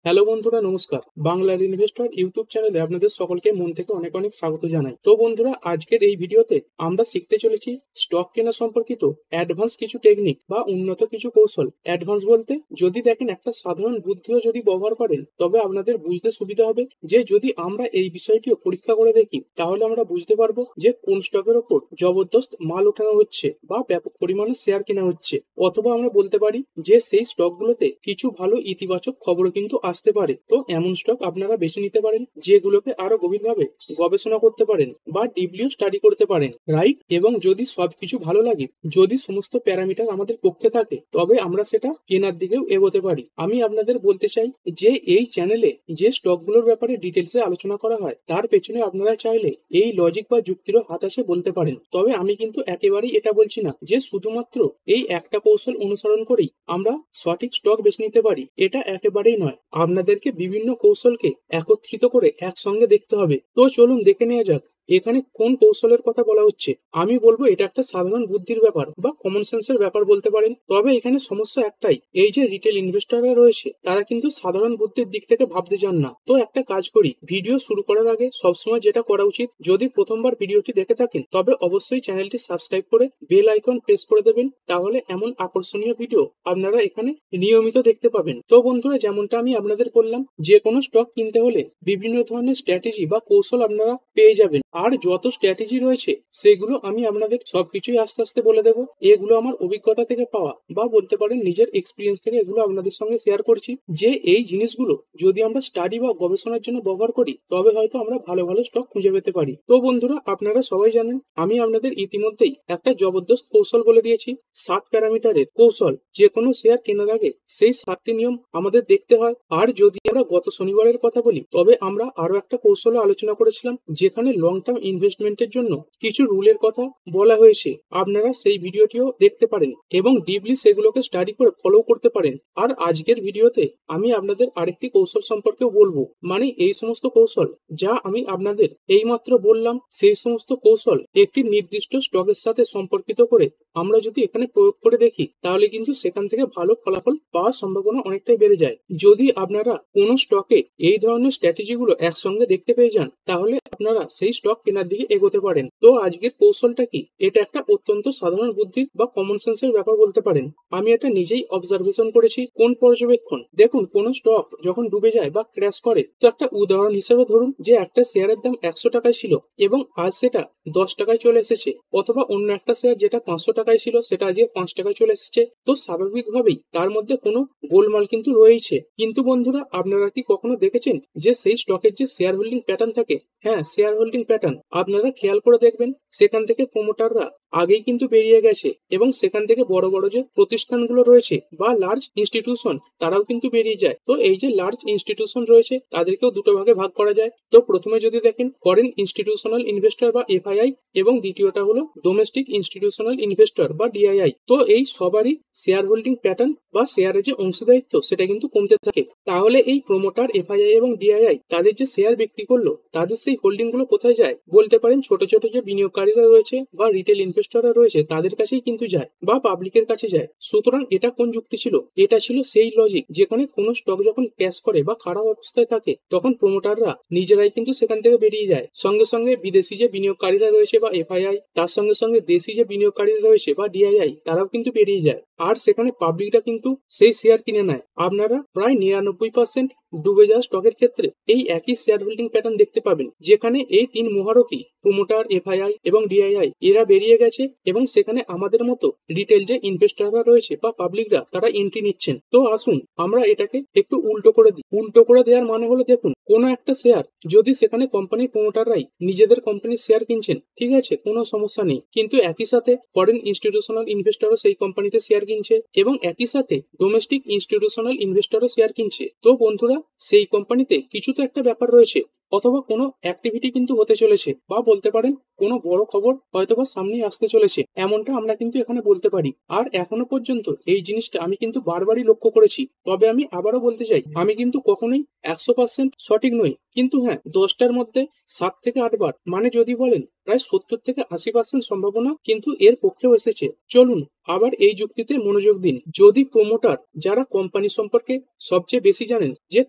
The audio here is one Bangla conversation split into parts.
হ্যালো বন্ধুরা, নমস্কার। বাংলার ইনভেস্টর ইউটিউব চ্যানেলে আপনাদের সকলকে মন থেকে অনেক অনেক স্বাগত জানাই। তো বন্ধুরা, আজকের এই ভিডিওতে আমরা শিখতে চলেছি স্টক কেনা সম্পর্কিত অ্যাডভান্স কিছু টেকনিক বা উন্নত কিছু কৌশল। অ্যাডভান্স বলতে যদি দেখেন একটা সাধারণ বুদ্ধিও যদি ব্যবহার করেন তবে আপনাদের বুঝতে সুবিধা হবে যে যদি আমরা এই বিষয়টিও পরীক্ষা করে দেখি তাহলে আমরা বুঝতে পারবো যে কোন স্টকের ওপর জবরদস্ত মাল ওঠানো হচ্ছে বা ব্যাপক পরিমাণে শেয়ার কেনা হচ্ছে, অথবা আমরা বলতে পারি যে সেই স্টকগুলোতে কিছু ভালো ইতিবাচক খবরও কিন্তু আসতে পারে। তো এমন স্টক আপনারা বেছে নিতে পারেন যেগুলোকে আরো গভীরভাবে গবেষণা করতে পারেন বা ডিপলিও স্টাডি করতে পারেন, রাইট? এবং যদি সবকিছু ভালো লাগে, যদি সমস্ত প্যারামিটার আমাদের পক্ষে থাকে, তবে আমরা সেটা কেনার দিকেও এগোতে পারি। আমি আপনাদের বলতে চাই যে এই চ্যানেলে যে স্টকগুলোর ব্যাপারে ডিটেলসে আলোচনা করা হয় তার পেছনে আপনারা চাইলে এই লজিক বা যুক্তিরও হাতাশে বলতে পারেন। তবে আমি কিন্তু একেবারেই এটা বলছি না যে শুধুমাত্র এই একটা কৌশল অনুসরণ করেই আমরা সঠিক স্টক বেছে নিতে পারি, এটা একেবারেই নয়। আপনাদেরকে বিভিন্ন কৌশলকে একত্রিত করে একসঙ্গে দেখতে হবে। তো চলুন দেখে নেওয়া যাক এখানে কোন কৌশলের কথা বলা হচ্ছে। আমি বলবো এটা একটা সাধারণ বুদ্ধির ব্যাপার বা কমন সেন্সের ব্যাপার বলতে পারেন। তবে এখানে সমস্যা একটাই, এই যে রিটেল ইনভেস্টররা রয়েছে তারা কিন্তু সাধারণ বুদ্ধির দিক থেকে ভাবতে চান না। তো একটা কাজ করি, ভিডিও শুরু করার আগে সবসময় যেটা করা উচিত, যদি প্রথমবার ভিডিওটি দেখে থাকেন তবে অবশ্যই চ্যানেলটি সাবস্ক্রাইব করে বেল আইকন প্রেস করে দেবেন, তাহলে এমন আকর্ষণীয় ভিডিও আপনারা এখানে নিয়মিত দেখতে পাবেন। তো বন্ধুরা, যেমনটা আমি আপনাদের বললাম, যে কোনো স্টক কিনতে হলে বিভিন্ন ধরনের স্ট্র্যাটেজি বা কৌশল আপনারা পেয়ে যাবেন। আর যত স্ট্র্যাটেজি রয়েছে সেগুলো আমি আপনাদের সবকিছুই আস্তে আস্তে বলে দেবো। এগুলো আমার অভিজ্ঞতা থেকে পাওয়া বা বলতে পারেন নিজের এক্সপিরিয়েন্স থেকে এগুলো আপনাদের সঙ্গে শেয়ার করছি, যে এই জিনিসগুলো যদি আমরা স্টাডি বা গবেষণার জন্য ব্যবহার করি তবে হয়তো আমরা ভালো ভালো স্টক খুঁজে পেতে পারি। তো বন্ধুরা, আপনারা সবাই জানেন আমি আপনাদের ইতিমধ্যেই একটা জবরদস্ত কৌশল বলে দিয়েছি, 7 প্যারামিটারের কৌশল। যে কোনো শেয়ার কেনার আগে সেই 7টি নিয়ম আমাদের দেখতে হয়। আর যদি আমরা গত শনিবারের কথা বলি তবে আমরা আরো একটা কৌশল আলোচনা করেছিলাম যেখানে লং টার্ম ইনভেস্টমেন্টের জন্য কিছু রুলের কথা বলা হয়েছে। আপনারা সেই ভিডিওটিও দেখতে পারেন এবং ডিপলি সেগুলোকে স্টাডি করে ফলো করতে পারেন। আর আজকের ভিডিওতে আমি আপনাদের আরেকটি কৌশল সম্পর্কেও বলবো, মানে এই সমস্ত কৌশল যা আমি আপনাদের এইমাত্র বললাম সেই সমস্ত কৌশল একটি নির্দিষ্ট স্টকের সাথে সম্পর্কিত করে আমরা যদি এখানে প্রয়োগ করে দেখি তাহলে কিন্তু সেখান থেকে ভালো ফলাফল পাওয়ার সম্ভাবনা অনেকটাই বেড়ে যায়। যদি আপনারা কোনো স্টকে এই ধরনের স্ট্র্যাটেজিগুলো একসঙ্গে দেখতে পেয়ে যান তাহলে আপনারা সেই স্টক কেনার দিকে এগোতে পারেন। তো আজকের কৌশলটা কি? এটা একটা অত্যন্ত সাধারণ বুদ্ধি বা কমন সেন্সের ব্যাপার বলতে পারেন। আমি এটা নিজেই অবজারভেশন করেছি। কোন পর্যবেক্ষণ? দেখুন, কোন স্টক যখন ডুবে যায় বা ক্র্যাশ করে, তো একটা উদাহরণ হিসেবে ধরুন যে একটা শেয়ারের দাম 100 টাকায় ছিল এবং আজ সেটা 10 টাকায় চলে এসেছে, অথবা অন্য একটা শেয়ার যেটা 500 টাকায় ছিল সেটা আজকে 5 টাকায় চলে এসেছে। তো স্বাভাবিকভাবেই তার মধ্যে কোনো গোলমাল কিন্তু রয়েছে। কিন্তু বন্ধুরা, আপনারা কি কখনো দেখেছেন যে সেই স্টকের যে শেয়ার হোল্ডিং প্যাটার্ন থাকে, হ্যাঁ শেয়ার হোল্ডিং প্যাটার্ন, আপনারা খেয়াল করে দেখবেন সেখান থেকে প্রমোটাররা আগেই কিন্তু বেরিয়ে গেছে এবং সেখান থেকে বড় বড় যে প্রতিষ্ঠানগুলো রয়েছে বা লার্জ ইনস্টিটিউশন তারাও কিন্তু বেরিয়ে যায়। তো এই যে লার্জ ইনস্টিটিউশন রয়েছে তাদেরকেও দুটো ভাগে ভাগ করা যায়। তো প্রথমে যদি দেখেন ফরেন ইনস্টিটিউশনাল ইনভেস্টর বা এফআইআই, এবং দ্বিতীয়টা হলো ডোমেস্টিক ইনস্টিটিউশনাল ইনভেস্টর বা ডিআইআই। তো এই সবারই শেয়ার হোল্ডিং প্যাটার্ন বা শেয়ারের যে অংশীদারিত্ব সেটা কিন্তু কমতে থাকে। তাহলে এই প্রমোটার এফআইআই এবং ডিআইআই তাদের যে শেয়ার বিক্রি করলো তাদের সেই হোল্ডিং গুলো কোথায় যায়? বলতে পারেন ছোট ছোট যে বিনিয়োগকারীরা রয়েছে বা রিটেল ইনভেস্টররা রয়েছে তাদের কাছেই কিন্তু যায় বা পাবলিকের কাছে যায়। সুতরাং এটা কোন যুক্তি ছিল? এটা ছিল সেই লজিক যেখানে কোনো স্টক যখন ক্র্যাশ করে বা খারাপ অবস্থায় থাকে তখন প্রমোটাররা নিজেরাই কিন্তু সেখান থেকে বেরিয়ে যায়। সঙ্গে সঙ্গে বিদেশি যে বিনিয়োগকারীরা রয়েছে বা এফআইআই, তার সঙ্গে সঙ্গে দেশি যে বিনিয়োগকারীরা রয়েছে বা ডিআইআই, তারাও কিন্তু বেরিয়ে যায়। আর সেখানে পাবলিকরা কিন্তু সেই শেয়ার কিনে নেয়। আপনারা প্রায় 99% ডুবে যাওয়া স্টকের ক্ষেত্রে এই একই শেয়ার হোল্ডিং প্যাটার্ন দেখতে পাবেন, যেখানে এই 3 মহারথী প্রমোটার, এফআইআই এবং ডিআইআই এরা বেরিয়ে গেছে এবং সেখানে আমাদের মতো রিটেল যে ইনভেস্টররা রয়েছে বা পাবলিকরা তারা এন্ট্রি নিচ্ছেন। তো আসুন আমরা এটাকে একটু উল্টো করে দিই। উল্টো করে দেওয়ার মানে হলো, দেখুন কোনো একটা শেয়ার যদি সেখানে কোম্পানির প্রমোটাররাই নিজেদের কোম্পানির শেয়ার কিনছেন, ঠিক আছে, কোনো সমস্যা নেই, কিন্তু একই সাথে ফরেন ইনস্টিটিউশনাল ইনভেস্টরও সেই কোম্পানিতে শেয়ার কিনছে এবং একই সাথে ডোমেস্টিক ইনস্টিটিউশনাল ইনভেস্টরও শেয়ার কিনছে। তো বন্ধুরা, সেই কোম্পানিতে কিছু তো একটা ব্যাপার রয়েছে, অথবা কোনো অ্যাক্টিভিটি কিন্তু হতে চলেছে, বা বলতে পারেন কোনো বড় খবর হয়তোবা সামনেই আসতে চলেছে, এমনটা আমরা কিন্তু এখানে বলতে পারি। আর এখনো পর্যন্ত এই জিনিসটা আমি কিন্তু বারবারই লক্ষ্য করেছি। তবে আমি আবারও বলতে চাই, আমি কিন্তু কখনোই 100% সঠিক নই, কিন্তু হ্যাঁ, 10টার মধ্যে 7 থেকে 8 বার মানে যদি বলেন প্রায় 70 থেকে 80% সম্ভাবনা কিন্তু এর পক্ষেও এসেছে। চলুন আবার এই যুক্তিতে মনোযোগ দিন। যদি প্রমোটার যারা কোম্পানি সম্পর্কে সবচেয়ে বেশি জানেন, যে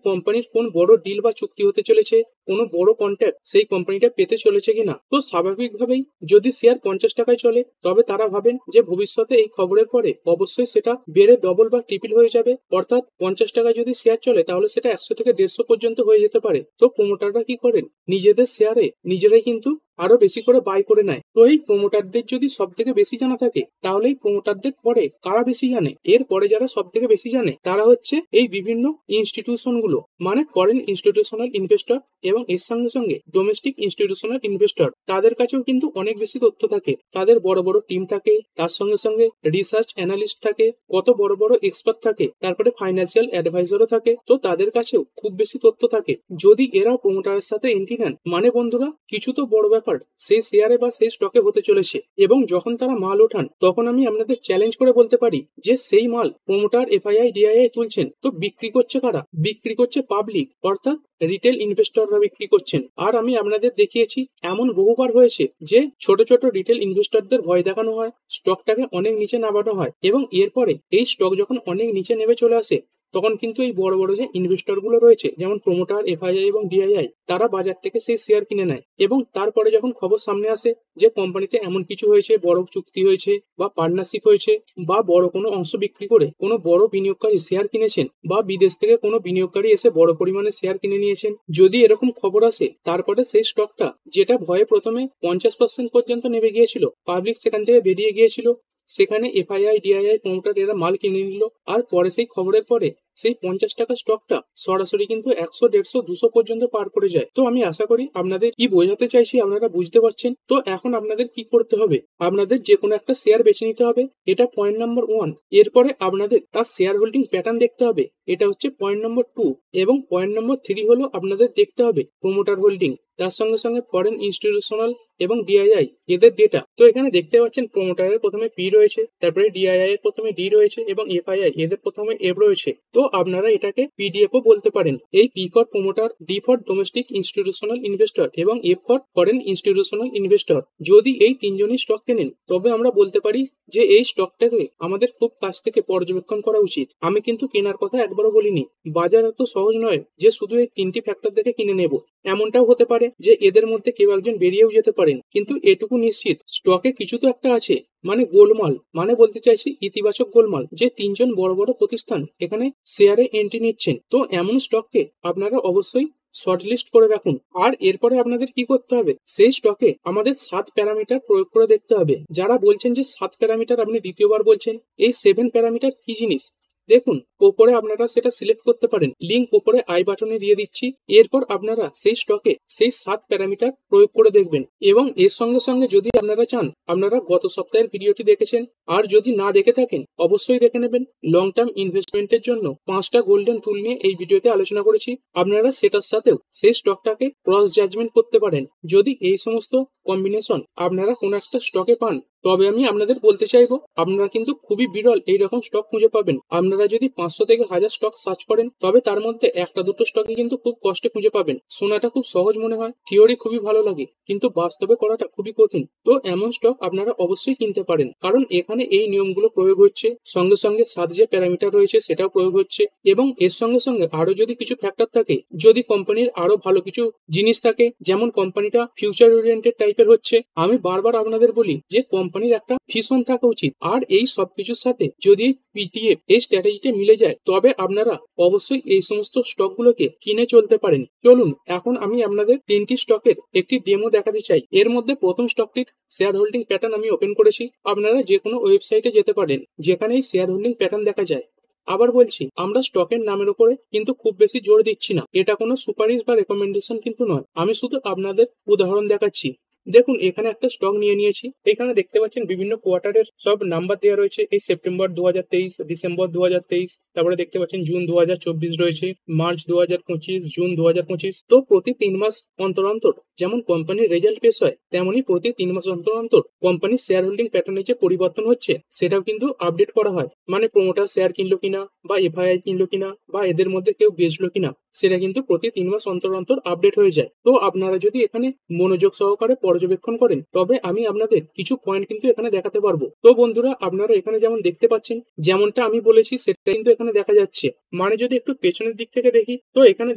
কোম্পানির কোন বড় ডিল বা চুক্তি হতে চলেছে, কোনো বড় কন্ট্রাক্ট সেই কোম্পানিটা পেতে চলেছে কিনা, তো স্বাভাবিকভাবেই যদি শেয়ার 50 টাকায় চলে তবে তারা ভাবেন যে ভবিষ্যতে এই খবরের পরে অবশ্যই সেটা বেড়ে ডবল বা ট্রিপল হয়ে যাবে। অর্থাৎ 50 টাকায় যদি শেয়ার চলে তাহলে সেটা 100 থেকে 150 পর্যন্ত হয়ে যেতে পারে। তো প্রমোটাররা কি করেন, নিজেদের শেয়ারে নিজেরাই কিন্তু আরো বেশি করে বাই করে নেয়। তো এই প্রমোটারদের যদি সব থেকে বেশি জানা থাকে তাহলে এই প্রমোটারদের পরে কারা বেশি জানে? এর পরে যারা সব থেকে বেশি জানে তারা হচ্ছে এই বিভিন্ন ইনস্টিটিউশন গুলো, মানে ফরেন ইনস্টিটিউশনাল ইনভেস্টর এবং এর সঙ্গে সঙ্গে ডোমেস্টিক ইনস্টিটিউশনাল ইনভেস্টর। তাদের কাছেও কিন্তু অনেক বেশি তথ্য থাকে, তাদের বড় বড় টিম থাকে, তার সঙ্গে সঙ্গে রিসার্চ অ্যানালিস্ট থাকে, কত বড় বড় এক্সপার্ট থাকে, তারপরে ফাইন্যান্সিয়াল অ্যাডভাইজারও থাকে। তো তাদের কাছেও খুব বেশি তথ্য থাকে। যদি এরা প্রমোটারের সাথে এন্ট্রি নেন মানে বন্ধুরা কিছু তো বড় ব্যাপার সেই শেয়ারে বা সেই স্টকে হতে চলেছে। এবং যখন তারা মাল ওঠান তখন আমি আপনাদের চ্যালেঞ্জ করে বলতে পারি যে সেই মাল প্রমোটার এফআইআই ডিআইআই তুলছেন, তো বিক্রি করছে কারা? বিক্রি করছে পাবলিক, অর্থাৎ রিটেল ইনভেস্টররা বিক্রি করছেন। আর আমি আপনাদের দেখিয়েছি এমন বহুবার হয়েছে যে ছোট ছোট রিটেল ইনভেস্টরদের ভয় দেখানো হয়, স্টকটাকে অনেক নিচে নামানো হয় এবং এরপরে এই স্টক যখন অনেক নিচে নেমে চলে আসে তখন কিন্তু এই বড় বড় যে ইনভেস্টর গুলো রয়েছে যেমন প্রমোটার এফআইআই এবং ডিআইআই তারা বাজার থেকে সেই শেয়ার কিনে নেয় এবং তারপরে যখন খবর সামনে আসে যে কোম্পানিতে এমন কিছু হয়েছে, বড় চুক্তি হয়েছে বা পার্টনারশিপ হয়েছে বা বড় কোনো অংশ বিক্রি করে কোনো বড় বিনিয়োগকারী শেয়ার কিনেছেন বা বিদেশ থেকে কোনো বিনিয়োগকারী এসে বড় পরিমাণে শেয়ার কিনে নিয়েছেন, যদি এরকম খবর আসে তারপরে সেই স্টকটা যেটা ভয়ে প্রথমে 50% পর্যন্ত নেমে গিয়েছিল, পাবলিক সেখান থেকে বেরিয়ে গিয়েছিল, সেখানে এফআইআই ডিআইআই প্রমোটার এরা মাল কিনে নিল আর পরে সেই খবরের পরে সেই 50 টাকা স্টকটা সরাসরি কিন্তু 100, 150, 200 পর্যন্ত পার করে যায়। তো আমি আশা করি আপনাদের কি বোঝাতে চাইছি আপনারা বুঝতে পারছেন। তো এখন আপনাদের কি করতে হবে, আপনাদের যে কোনো একটা শেয়ার বেছে নিতে হবে, এটা পয়েন্ট নাম্বার 1। এরপরে আপনাদের তার শেয়ার হোল্ডিং প্যাটার্ন দেখতে হবে, এটা হচ্ছে পয়েন্ট নম্বর 2। এবং পয়েন্ট নম্বর 3 হলো আপনাদের দেখতে হবে প্রমোটার হোল্ডিং, তার সঙ্গে সঙ্গে ফরেন ইনস্টিটিউশনাল এবং ডিআইআই এদের ডেটা। তো এখানে দেখতে পাচ্ছেন প্রমোটারের প্রথমে পি রয়েছে, তারপরে ডিআইআই এর প্রথমে ডি রয়েছে এবং এফআইআই এদের প্রথমে এফ রয়েছে। তো আপনারা এটাকে পিডিএফ ও বলতে পারেন। এই P for promoter, D for domestic institutional investor এবং F for foreign institutional investor. যদি এই তিনজনই স্টক কেনেন তবে আমরা বলতে পারি যে এই স্টকটাকে আমাদের খুব কাছ থেকে পর্যবেক্ষণ করা উচিত। আমি কিন্তু কেনার কথা একবারও বলিনি, বাজার এত সহজ নয় যে শুধু এই 3টি ফ্যাক্টর দেখে কিনে নেব। এমনটাও হতে পারে যে এদের মধ্যে কেউ একজন বেরিয়েও যেতে পারেন, কিন্তু এটুকু নিশ্চিত স্টকে কিছু তো একটা আছে, মানে গোলমাল, মানে বলতে চাইছি ইতিবাচক গোলমাল, যে 3জন বড় বড় প্রতিষ্ঠান এখানে শেয়ারে এন্ট্রি নিচ্ছেন। তো এমন স্টককে আপনারা অবশ্যই শর্টলিস্ট করে রাখুন। আর এরপরে আপনাদের কি করতে হবে, সেই স্টকে আমাদের 7 প্যারামিটার প্রয়োগ করে দেখতে হবে। যারা বলছেন যে 7 প্যারামিটার আপনি দ্বিতীয়বার বলছেন, এই 7 প্যারামিটার কি জিনিস দেখুন, ওপরে আপনারা সেটা সিলেক্ট করতে পারেন, লিঙ্ক ওপরে আই বাটনে দিয়ে দিচ্ছি। এরপর আপনারা সেই স্টকে সেই 7 প্যারামিটার প্রয়োগ করে দেখবেন এবং এর সঙ্গে সঙ্গে যদি আপনারা চান, আপনারা গত সপ্তাহের ভিডিওটি দেখেছেন, আর যদি না দেখে থাকেন অবশ্যই দেখে নেবেন। লং টার্ম ইনভেস্টমেন্টের জন্য 5টা গোল্ডেন টুল নিয়ে এই ভিডিওতে আলোচনা করেছি। আপনারা সেটার সাথেও সেই স্টকটাকে ক্রস জাজমেন্ট করতে পারেন। যদি এই সমস্ত কম্বিনেশন আপনারা কোন একটা স্টকে পান তবে আমি আপনাদের বলতে চাইবো আপনারা কিন্তু খুবই বিরল এইরকম স্টক খুঁজে পাবেন। আপনারা যদি 500 থেকে 1000 স্টক সার্চ করেন তবে তার মধ্যে একটা দুটো স্টকে কিন্তু খুব কষ্টে খুঁজে পাবেন। শোনাটা খুব সহজ মনে হয়, থিওরি খুবই ভালো লাগে, কিন্তু বাস্তবে করাটা খুবই কঠিন। তো এমন স্টক আপনারা অবশ্যই কিনতে পারেন, কারণ এখানে এই নিয়মগুলো প্রয়োগ হচ্ছে, সঙ্গে সঙ্গে 7 যে প্যারামিটার রয়েছে সেটাও প্রয়োগ হচ্ছে এবং এর সঙ্গে সঙ্গে আরো যদি কিছু ফ্যাক্টর থাকে, যদি কোম্পানির আরো ভালো কিছু জিনিস থাকে, যেমন কোম্পানিটা ফিউচার ওরিয়েন্টেড টাইপের হচ্ছে, আমি বারবার আপনাদের বলি যে কোম্পানির একটা ভিশন থাকা উচিত। আর এই সবকিছুর সাথে যদি পিটিএফ এই স্ট্র্যাটেজিতে মিলে যায় তবে আপনারা অবশ্যই এই সমস্ত স্টকগুলোকে কিনে চলতে পারেন। চলুন এখন আমি আপনাদের 3টি স্টকের একটি ডেমো দেখাতে চাই। এর মধ্যে প্রথম স্টকটির শেয়ার হোল্ডিং প্যাটার্ন আমি ওপেন করেছি। আপনারা যে কোনো ওয়েবসাইটে যেতে পারেন যেখানে এই শেয়ার হোল্ডিং প্যাটার্ন দেখা যায়। আবার বলছি, আমরা স্টকের নামের উপরে কিন্তু খুব বেশি জোর দিচ্ছি না, এটা কোনো সুপারিশ বা রেকমেন্ডেশন কিন্তু নয়, আমি শুধু আপনাদের উদাহরণ দেখাচ্ছি। দেখুন এখানে একটা স্টক নিয়ে নিয়েছি। এখানে দেখতে পাচ্ছেন বিভিন্ন কোয়ার্টারের সব নাম্বার দেওয়া রয়েছে। এই সেপ্টেম্বর 2023, ডিসেম্বর 2023, তারপরে দেখতে পাচ্ছেন জুন 2024 রয়েছে, মার্চ 2025, জুন 2025। তো প্রতি 3 মাস অন্তর অন্তর যেমন কোম্পানির রেজাল্ট পেশ হয়, তেমনি প্রতি 3 মাস অন্তর অন্তর কোম্পানির শেয়ার হোল্ডিং প্যাটার্নে যে পরিবর্তন হচ্ছে সেটাও কিন্তু আপডেট করা হয়। মানে প্রমোটার শেয়ার কিনলো কিনা, বা এফআইআই কিনলো কিনা, বা এদের মধ্যে কেউ বেচলো কিনা, সেটা কিন্তু প্রতি 3 মাস অন্তর অন্তর আপডেট হয়ে যায়। তো আপনারা যদি এখানে মনোযোগ সহকারে পর্যবেক্ষণ করেন, তবে আমি আপনাদের কিছু পয়েন্ট কিন্তু এখানে দেখাতে পারবো। তো বন্ধুরা, আপনারা এখানে যেমন দেখতে পাচ্ছেন, যেমনটা আমি বলেছি সেটা কিন্তু এখানে দেখা যাচ্ছে। মানে যদি একটু পেছনের দিক থেকে দেখি, তো এখানে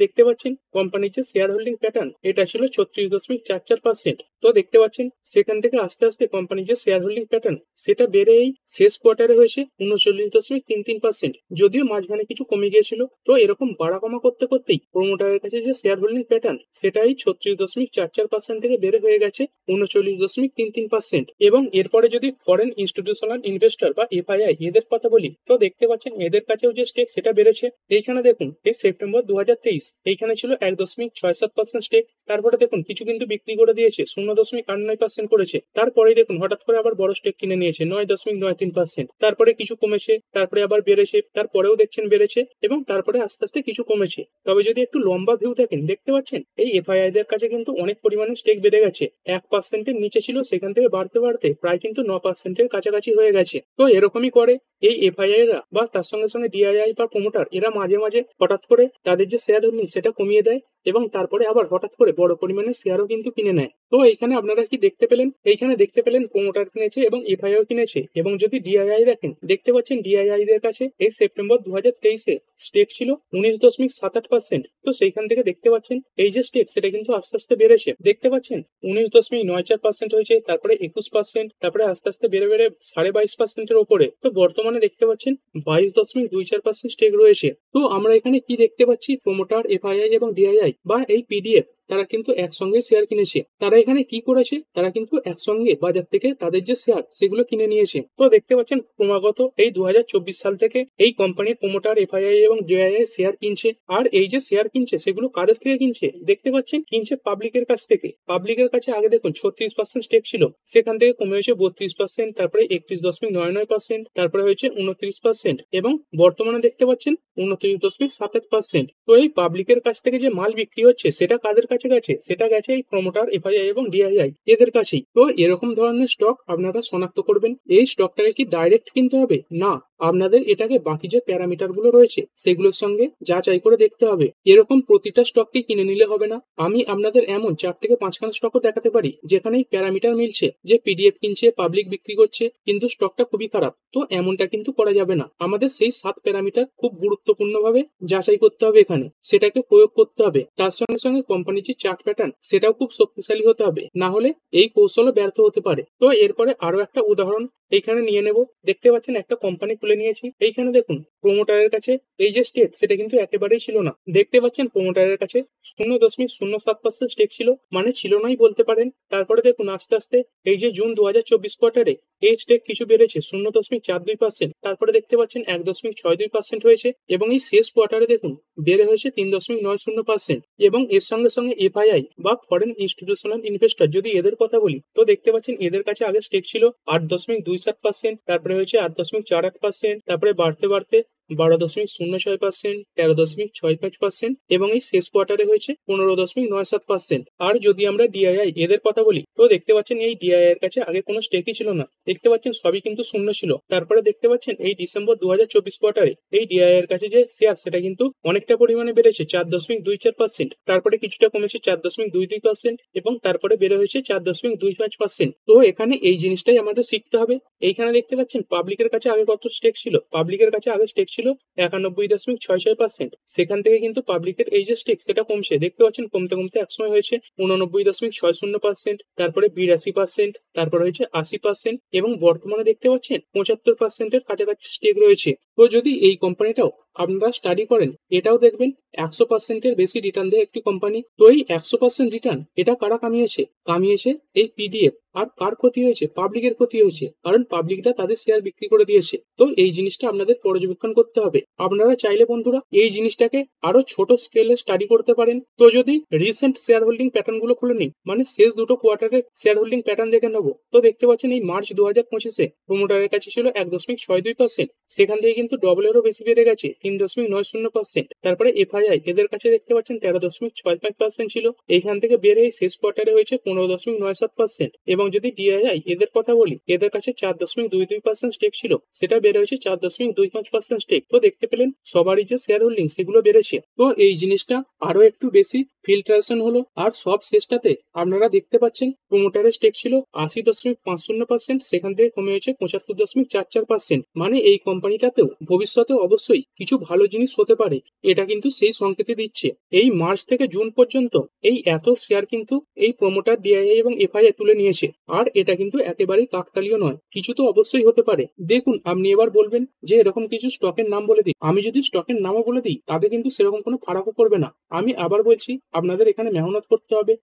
দেখতে পাচ্ছেন কোম্পানির যে শেয়ার হোল্ডিং প্যাটার্ন, এটা ছিল 36.44%। তো দেখতে পাচ্ছেন সেখান থেকে আস্তে আস্তে কোম্পানির যে শেয়ার হোল্ডিং প্যাটার্ন, সেটা বেড়ে এই শেষ কোয়ার্টারে হয়েছে 39.33%। যদিও মাঝখানে কিছু কমে গিয়েছিল। তো এরকম বাড়া কমা করতে করতেই প্রমোটারের কাছে যে শেয়ার হোল্ডিং প্যাটার্ন, সেটাই 36.44% থেকে বেড়ে হয়ে গেছে 39.33%। এবং এরপরে যদি ফরেন ইনস্টিটিউশনাল ইনভেস্টর বা এফআইআই এদের কথা বলি, তো দেখতে পাচ্ছেন এদের কাছেও যে স্টেক সেটা বেড়েছে। এইখানে দেখুন এই সেপ্টেম্বর 2023 এইখানে ছিল 1.67% স্টেক। তারপরে দেখুন কিছু কিন্তু বিক্রি করে দিয়েছে, 0.89% করেছে। তারপরেই দেখুন হঠাৎ করে আবার বড় স্টেক কিনে নিয়েছে 9.93%। তারপরে কিছু কমেছে, তারপরে আবার বেড়েছে, তারপরেও দেখছেন বেড়েছে, এবং তারপরে আস্তে আস্তে কিছু কমেছে। তবে যদি একটু লম্বা ভিউ দেখেন, দেখতে পাচ্ছেন এই এফআইআই দের কাছে কিন্তু অনেক পরিমাণে স্টেক বেড়ে গেছে। 1%-এর নিচে ছিল, সেখান থেকে বাড়তে বাড়তে প্রায় কিন্তু 9%-এর কাছাকাছি হয়ে গেছে। তো এরকমই করে এই এফআইআই রা, বা তার সঙ্গে সঙ্গে ডিআইআই বা প্রমোটার, এরা মাঝে মাঝে হঠাৎ করে তাদের যে শেয়ার হোল্ডিং সেটা কমিয়ে দেয়, এবং তারপরে আবার হঠাৎ করে বড় পরিমাণে শেয়ারও কিন্তু কিনে নেয়। তো এইখানে আপনারা কি দেখতে পেলেন? এইখানে দেখতে পেলেন প্রমোটার কিনেছে এবং এফআইআই কিনেছে। এবং যদি ডিআইআই দেখেন, দেখতে পাচ্ছেন ডিআইআই দের কাছে এই সেপ্টেম্বর 2023-এ স্টেক ছিল 19.78%। তো সেইখান থেকে দেখতে পাচ্ছেন এই যে স্টেক, সেটা কিন্তু আস্তে আস্তে বেড়েছে। দেখতে পাচ্ছেন 19.94% হয়েছে, তারপরে 21%, তারপরে আস্তে আস্তে বেড়ে বেড়ে 22.5%-এর ওপরে। তো বর্তমানে দেখতে পাচ্ছেন 22.24% স্টেক রয়েছে। তো আমরা এখানে কি দেখতে পাচ্ছি, প্রমোটার, এফআইআই এবং ডিআইআই বা এই পিডিএফ, তারা কিন্তু একসঙ্গে শেয়ার কিনেছে। তারা এখানে কি করেছে, তারা কিন্তু একসঙ্গে বাজার থেকে তাদের যে শেয়ার সেগুলো কিনে নিয়েছে। তো দেখতে পাচ্ছেন ক্রমাগত এই 2024 সাল থেকে এই কোম্পানির প্রমোটার, এফআইআই এবং ডিআইআই শেয়ার কিনছে। আর এই যে শেয়ার কিনছে সেগুলো কাদের থেকে কিনছে, দেখতে পাচ্ছেন কিনছে পাবলিকের কাছ থেকে। পাবলিকের কাছে আগে দেখুন 36% স্টেক ছিল, সেখান থেকে কমে হয়েছে 32%, তারপরে 31.99%, তারপরে হয়েছে 29%, এবং বর্তমানে দেখতে পাচ্ছেন 29.78%। তো এই পাবলিকের কাছ থেকে যে মাল বিক্রি হচ্ছে সেটা কাদের কাছে গেছে, সেটা গেছে এই প্রমোটার, এফআইআই এবং ডিআইআই এদের কাছেই। তো এরকম ধরনের স্টক আপনারা শনাক্ত করবেন। এই স্টকটাকে কি ডাইরেক্ট কিনতে হবে? না, আপনাদের এটাকে বাকি যে প্যারামিটার গুলো রয়েছে সেগুলোর সঙ্গে যাচাই করে দেখতে হবে। এরকম প্রতিটা স্টককে কিনে নিলে হবে না। আমি আপনাদের এমন 4 থেকে 5খানা স্টকও দেখাতে পারি যেখানে প্যারামিটার মিলছে, যে পিডিএফ কিনছে, পাবলিক বিক্রি করছে, কিন্তু স্টকটা খুবই খারাপ। তো এমনটা কিন্তু করা যাবে না। আমাদের সেই 7 প্যারামিটার খুব গুরুত্বপূর্ণভাবে যাচাই করতে হবে, এখানে সেটাকে প্রয়োগ করতে হবে। তার সঙ্গে সঙ্গে কোম্পানির যে চার্ট প্যাটার্ন সেটাও খুব শক্তিশালী হতে হবে, না হলে এই কৌশলও ব্যর্থ হতে পারে। তো এরপরে আরো একটা উদাহরণ এইখানে নিয়ে নেব। দেখতে পাচ্ছেন একটা কোম্পানি খুলে নিয়েছি। এইখানে দেখুন প্রমোটারের কাছে এই যে স্টেক সেটা কিন্তু একেবারেই ছিল না। দেখতে পাচ্ছেন প্রমোটারের কাছে 0.07% স্টেক ছিল, মানে ছিল নাই বলতে পারেন। তারপরে দেখুন আস্তে আস্তে এই যে জুন 2024 কোয়ার্টারে এই স্টেক কিছু বেড়েছে 0.42%, তারপরে দেখতে পাচ্ছেন 1.62% হয়েছে, এবং এই শেষ কোয়ার্টারে দেখুন বেড়ে হয়েছে 3.90%। এবং এর সঙ্গে সঙ্গে এফআইআই বা ফরেন ইনস্টিটিউশনাল ইনভেস্টর, যদি এদের কথা বলি, তো দেখতে পাচ্ছেন এদের কাছে আগে স্টেক ছিল 8.27%, তারপরে হয়েছে 8.48%, তারপরে বাড়তে বাড়তে 12.06%, 13.65%, এবং এই শেষ কোয়ার্টারে হয়েছে 15.97%। আর যদি আমরা ডিআইআই এদের কথা বলি, তো দেখতে পাচ্ছেন এই ডিআইআই এর কাছে আগে কোনো স্টেকই ছিল না। দেখতে পাচ্ছেন সবই কিন্তু শূন্য ছিল। তারপরে দেখতে পাচ্ছেন এই ডিসেম্বর 2024 কোয়ার্টারে এই ডিআইআই এর কাছে যে শেয়ার সেটা কিন্তু অনেকটা পরিমাণে বেড়েছে 4.24%, তারপরে কিছুটা কমেছে 4.22%, এবং তারপরে বেড়ে হয়েছে 4.25%। তো এখানে এই জিনিসটাই আমাদের শিখতে হবে। এইখানে দেখতে পাচ্ছেন পাবলিকের কাছে আগে কত স্টেক ছিল, পাবলিকের কাছে আগে স্টেক ছিল 91.66%। সেখান থেকে কিন্তু পাবলিকের এই যে স্টেক সেটা কমছে। দেখতে পাচ্ছেন কমতে কমতে একসময় হয়েছে 89.60%, তারপরে 82%, তারপরে হয়েছে 80%, এবং বর্তমানে দেখতে পাচ্ছেন 75%-এর কাছাকাছি স্টেক রয়েছে। তো তো যদি এই কোম্পানিটাও আপনারা স্টাডি করেন, এটাও দেখবেন 100% বেশি রিটার্ন দেয় একটি কোম্পানি। তো এই 100% রিটার্ন এটা কারা কামিয়েছে এই পিডিএফ। আর কার ক্ষতি হয়েছে? পাবলিকের ক্ষতি হয়েছে, কারণ পাবলিকরা তাদের শেয়ার বিক্রি করে দিয়েছে। তো এই জিনিসটা আপনাদের পর্যবেক্ষণ করতে হবে। আপনারা চাইলে বন্ধুরা এই জিনিসটাকে আরো ছোট স্কেলে স্টাডি করতে পারেন। তো যদি রিসেন্ট শেয়ার হোল্ডিং প্যাটার্ন গুলো খুলে নিই, মানে শেষ দুটো কোয়ার্টারের শেয়ার হোল্ডিং প্যাটার্ন দেখে নেবো, তো দেখতে পাচ্ছেন এই মার্চ 2025-এ প্রমোটারের কাছে ছিল 1.62%, সেখান থেকে কিন্তু ডবলেরও বেশি বেড়ে গেছে 3.90%। তারপরে এফআইআই এদের কাছে দেখতে পাচ্ছেন 13.65% ছিল, এইখান থেকে বেড়ে শেষ কোয়ার্টারে হয়েছে 15.97%। এবং যদি ডিআইআই এদের কথা বলি, এদের কাছে 4.22% স্টেক ছিল, সেটা বেড়ে হয়েছে 4.25% স্টেক। তো দেখতে পেলেন সবারই যে শেয়ার হোল্ডিং সেগুলো বেড়েছে। তো এই জিনিসটা আরো একটু বেশি ফিল্ট্রেশন হলো। আর সব শেষটাতে আপনারা দেখতে পাচ্ছেন প্রমোটারের স্টেক ছিল 80.50%, সেখান থেকে কমে হয়েছে 75.44%। মানে এই কোম্পানিটাতেও ভবিষ্যতে অবশ্যই কিছু ভালো জিনিস হতে পারে, এটা কিন্তু সেই সংকেতই দিচ্ছে। এই মার্চ থেকে জুন পর্যন্ত এই এত শেয়ার কিন্তু এই প্রমোটার ডিআইআই এবং এফআইআই তুলে নিয়েছে। আর এটা কিন্তু একেবারেই কাকতালীয় নয়, কিছু তো অবশ্যই হতে পারে। দেখুন, আপনি এবার বলবেন যে এরকম কিছু স্টকের নাম বলে দিই। আমি যদি স্টকের নামও বলে দিই, তাতে কিন্তু সেরকম কোনো ফারাকও পড়বে না। আমি আবার বলছি, আপনাদের এখানে মেহনত করতে হবে,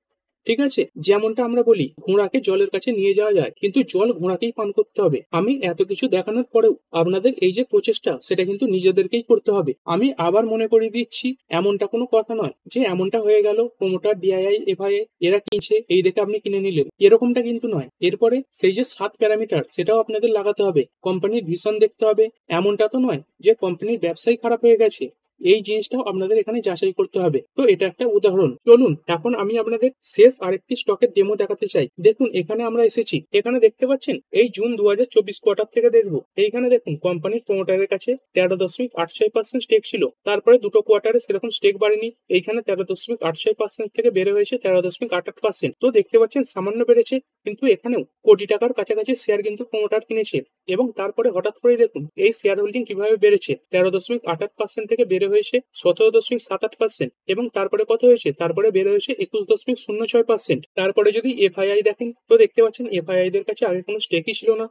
ঠিক আছে? যেমনটা আমরা বলি ঘোড়াকে জলের কাছে নিয়ে যাওয়া যায়, কিন্তু জল ঘোড়াকেই পান করতে হবে। আমি এত কিছু দেখানোর পরেও আপনাদের এই যে প্রচেষ্টা, সেটা কিন্তু নিজেদেরকেই করতে হবে। আমি আবার মনে করিয়ে দিচ্ছি, এমনটা কোনো কথা নয় যে এমনটা হয়ে গেল প্রমোটার ডিআইআই এফআইআই এরা কিনছে এই দেখে আপনি কিনে নিলেন, এরকমটা কিন্তু নয়। এরপরে সেই যে 7 প্যারামিটার সেটাও আপনাদের লাগাতে হবে, কোম্পানির ভিশন দেখতে হবে। এমনটা তো নয় যে কোম্পানির ব্যবসাই খারাপ হয়ে গেছে, এই জিনিসটাও আপনাদের এখানে যাচাই করতে হবে। তো এটা একটা উদাহরণ। চলুন এখন আমি আপনাদের শেষ আরেকটি স্টকের ডেমো দেখাতে চাই। দেখুন এখানে আমরা এসেছি, এখানে দেখতে পাচ্ছেন এই জুন 2024 কোয়ার্টার থেকে দেখবো। এইখানে দেখুন কোম্পানির প্রমোটারের কাছে 13.86% স্টেক ছিল, তারপরে দুটো কোয়ার্টারে সেরকম স্টেক বাড়েনি, এইখানে 13.86% থেকে বেড়ে হয়েছে 13.88%। তো দেখতে পাচ্ছেন সামান্য বেড়েছে, কিন্তু এখানেও কোটি টাকার কাছাকাছি শেয়ার কিন্তু প্রমোটার কিনেছে। এবং তারপরে হঠাৎ করে দেখুন এই শেয়ার হোল্ডিং কিভাবে বেড়েছে, 13.88% থেকে বেড়ে হয়েছে 17.78%। এবং তারপরে কত হয়েছে, তারপরে বেড়ে হয়েছে 21.06%। তারপরে যদি এফআইআই দেখেন, তো দেখতে পাচ্ছেন এফআইআই দের কাছে আগে কোনো স্টেকই ছিল না,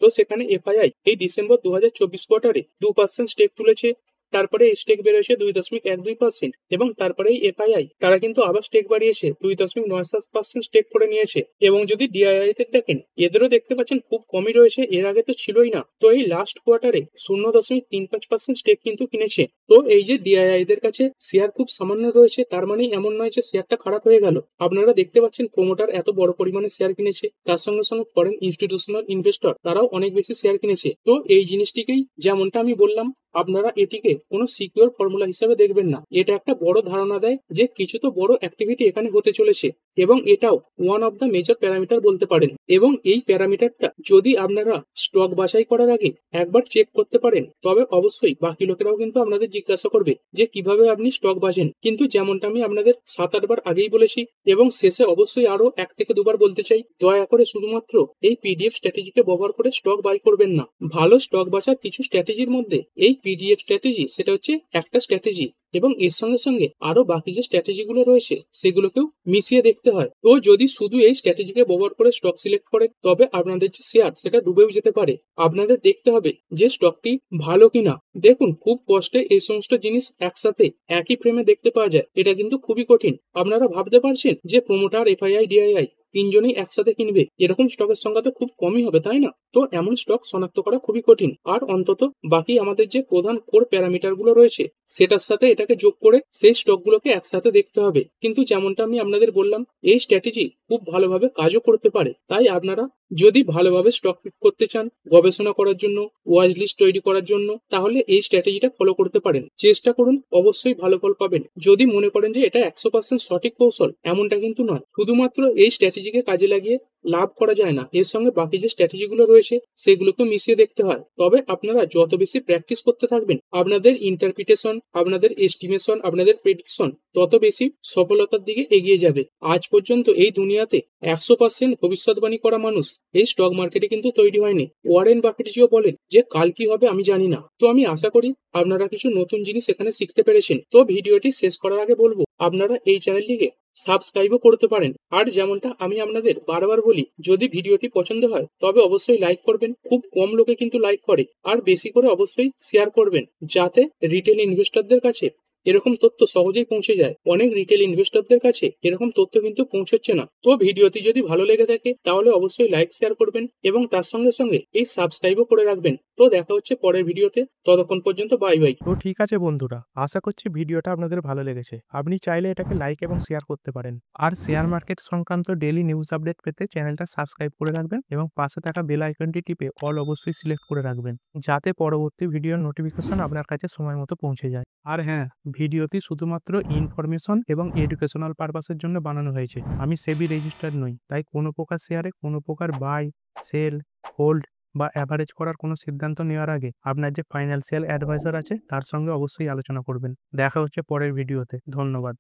তো সেখানে এফআইআই এই ডিসেম্বর 2024 কোয়ার্টারে 2% স্টেক তুলেছে, তারপরে স্টেক বেড়েছে 2.12%। এবং তারপরে এফআইআই তারা কিন্তু আবার স্টেক বাড়িয়েছে 2.97% স্টেক করে নিয়েছে। এবং যদি ডিআইআই তে দেখেন, এদেরও দেখতে পাচ্ছেন খুব কমই রয়েছে, এর আগে তো ছিলই না। তো এই লাস্ট কোয়ার্টারে 0.35% স্টেক কিন্তু কিনেছে। তো এই যে ডিআইআই দের কাছে শেয়ার খুব সামান্য রয়েছে, তার মানে এমন নয় যে শেয়ারটা খারাপ হয়ে গেল। আপনারা দেখতে পাচ্ছেন প্রমোটার এত বড় পরিমাণে শেয়ার কিনেছে, তার সঙ্গে সঙ্গে ফরেন ইনস্টিটিউশনাল ইনভেস্টর তারাও অনেক বেশি শেয়ার কিনেছে। তো এই জিনিসটিকেই যেমনটা আমি বললাম, আপনারা এটিকে কোনো সিকিউর ফর্মুলা হিসেবে দেখবেন না, এটা একটা বড় ধারণা দেয় যে কিছু তো বড় অ্যাক্টিভিটি এখানে হতে চলেছে। এবং এটাও one of the major parameter বলতে পারেন। এবং এই প্যারামিটারটা যদি আপনারা স্টক বাছাই করার আগে একবার চেক করতে পারেন, তবে অবশ্যই বাকি লোকেরাও কিন্তু আপনাদের জিজ্ঞাসা করবে যে কিভাবে আপনি স্টক বাছেন। কিন্তু যেমনটা আমি আপনাদের 7-8 বার আগেই বলেছি, এবং শেষে অবশ্যই আরো 1 থেকে 2 বার বলতে চাই, দয়া করে শুধুমাত্র এই পিডিএফ স্ট্র্যাটেজিকে ব্যবহার করে স্টক বাই করবেন না। ভালো স্টক বাছার কিছু স্ট্র্যাটেজির মধ্যে এই পিডিএফ স্ট্র্যাটেজি সেটা হচ্ছে একটা স্ট্র্যাটেজি, এবং এর সঙ্গে সঙ্গে আরো বাকি যে স্ট্র্যাটেজি গুলো রয়েছে সেগুলোকেও মিশিয়ে দেখতে হয়। তো যদি শুধু এই স্ট্র্যাটেজিকে ব্যবহার করে স্টক সিলেক্ট করেন, তবে আপনাদের যে শেয়ার সেটা ডুবেও যেতে পারে। আপনাদের দেখতে হবে যে স্টকটি ভালো কিনা। দেখুন, খুব কষ্টে এই সমস্ত জিনিস একসাথে একই ফ্রেমে দেখতে পাওয়া যায়, এটা কিন্তু খুবই কঠিন। আপনারা ভাবতে পারছেন যে প্রমোটার এফআইআই ডিআইআই তিনজনেই একসাথে কিনবে, এরকম স্টকের সংখ্যা তো খুব কমই হবে, তাই না? তো এমন স্টক শনাক্ত করা খুবই কঠিন। আর অন্তত বাকি আমাদের যে প্রধান কোর প্যারামিটার গুলো রয়েছে সেটার সাথে এটাকে যোগ করে সেই স্টকগুলোকে একসাথে দেখতে হবে। কিন্তু যেমনটা আমি আপনাদের বললাম, এই স্ট্র্যাটেজি খুব ভালোভাবে কাজও করতে পারে। তাই আপনারা যদি ভালোভাবে স্টক পিক করতে চান, গবেষণা করার জন্য, ওয়াচ লিস্ট তৈরি করার জন্য, তাহলে এই স্ট্র্যাটেজিটা ফলো করতে পারেন। চেষ্টা করুন, অবশ্যই ভালো ফল পাবেন। যদি মনে করেন যে এটা 100% সঠিক কৌশল, এমনটা কিন্তু নয়। শুধুমাত্র এই স্ট্র্যাটেজিকে কাজে লাগিয়ে লাভ করা যায় না, এর সঙ্গে বাকি যে স্ট্র্যাটেজিগুলো রয়েছে সেগুলোকে মিশিয়ে দেখতে হয়। তবে আপনারা যত বেশি প্র্যাকটিস করতে থাকবেন, আপনাদের ইন্টারপ্রিটেশন, আপনাদের এস্টিমেশন, আপনাদের প্রেডিকশন তত বেশি সফলতার দিকে এগিয়ে যাবে। আজ পর্যন্ত এই দুনিয়াতে 100% ভবিষ্যৎবাণী করা মানুষ এই স্টক মার্কেটে কিন্তু তৈরি হয়নি। ওয়ারেন বাফেটজিও বলেন যে কাল কি হবে আমি জানি না। তো আমি আশা করি আপনারা কিছু নতুন জিনিস এখানে শিখতে পেরেছেন। তো ভিডিওটি শেষ করার আগে বলবো, আপনারা এই চ্যানেলটিকে সাবস্ক্রাইবও করতে পারেন। আর যেমনটা আমি আপনাদের বারবার বলি, যদি ভিডিওটি পছন্দ হয় তবে অবশ্যই লাইক করবেন। খুব কম লোকে কিন্তু লাইক করে। আর বেশি করে অবশ্যই শেয়ার করবেন, যাতে রিটেল ইনভেস্টরদের কাছে এরকম তথ্য সহজেই পৌঁছে যায়। অনেক রিটেল ইনভেস্টরদের কাছে এরকম তথ্য কিন্তু পৌঁছচ্ছে না। তো ভিডিওটি যদি ভালো লেগে থাকে তাহলে অবশ্যই লাইক শেয়ার করবেন এবং তার সঙ্গে সঙ্গে এই সাবস্ক্রাইবও করে রাখবেন। তো দেখা হচ্ছে পরের ভিডিওতে, ততক্ষণ পর্যন্ত বাই বাই। তো ঠিক আছে বন্ধুরা, আশা করছি ভিডিওটা আপনাদের ভালো লেগেছে। আপনি চাইলে এটাকে লাইক এবং শেয়ার করতে পারেন। আর শেয়ার মার্কেট সংক্রান্ত ডেইলি নিউজ আপডেট পেতে চ্যানেলটা সাবস্ক্রাইব করে রাখবেন এবং পাশে থাকা বেল আইকনটি টিপে অল অবশ্যই সিলেক্ট করে রাখবেন, যাতে পরবর্তী ভিডিওর নোটিফিকেশন আপনার কাছে সময় মতো পৌঁছে যায়। আর হ্যাঁ, ভিডিওটি শুধুমাত্র ইনফরমেশন এবং এডুকেশনাল পারপাসের জন্য বানানো হয়েছে। আমি সেবি রেজিস্টার্ড নই, তাই কোনো প্রকার শেয়ারে কোনো প্রকার বাই, সেল, হোল্ড বা অ্যাভারেজ করার কোনো সিদ্ধান্ত নেওয়ার আগে আপনার যে ফাইন্যান্সিয়াল অ্যাডভাইজার আছে তার সঙ্গে অবশ্যই আলোচনা করবেন। দেখা হচ্ছে পরের ভিডিওতে। ধন্যবাদ।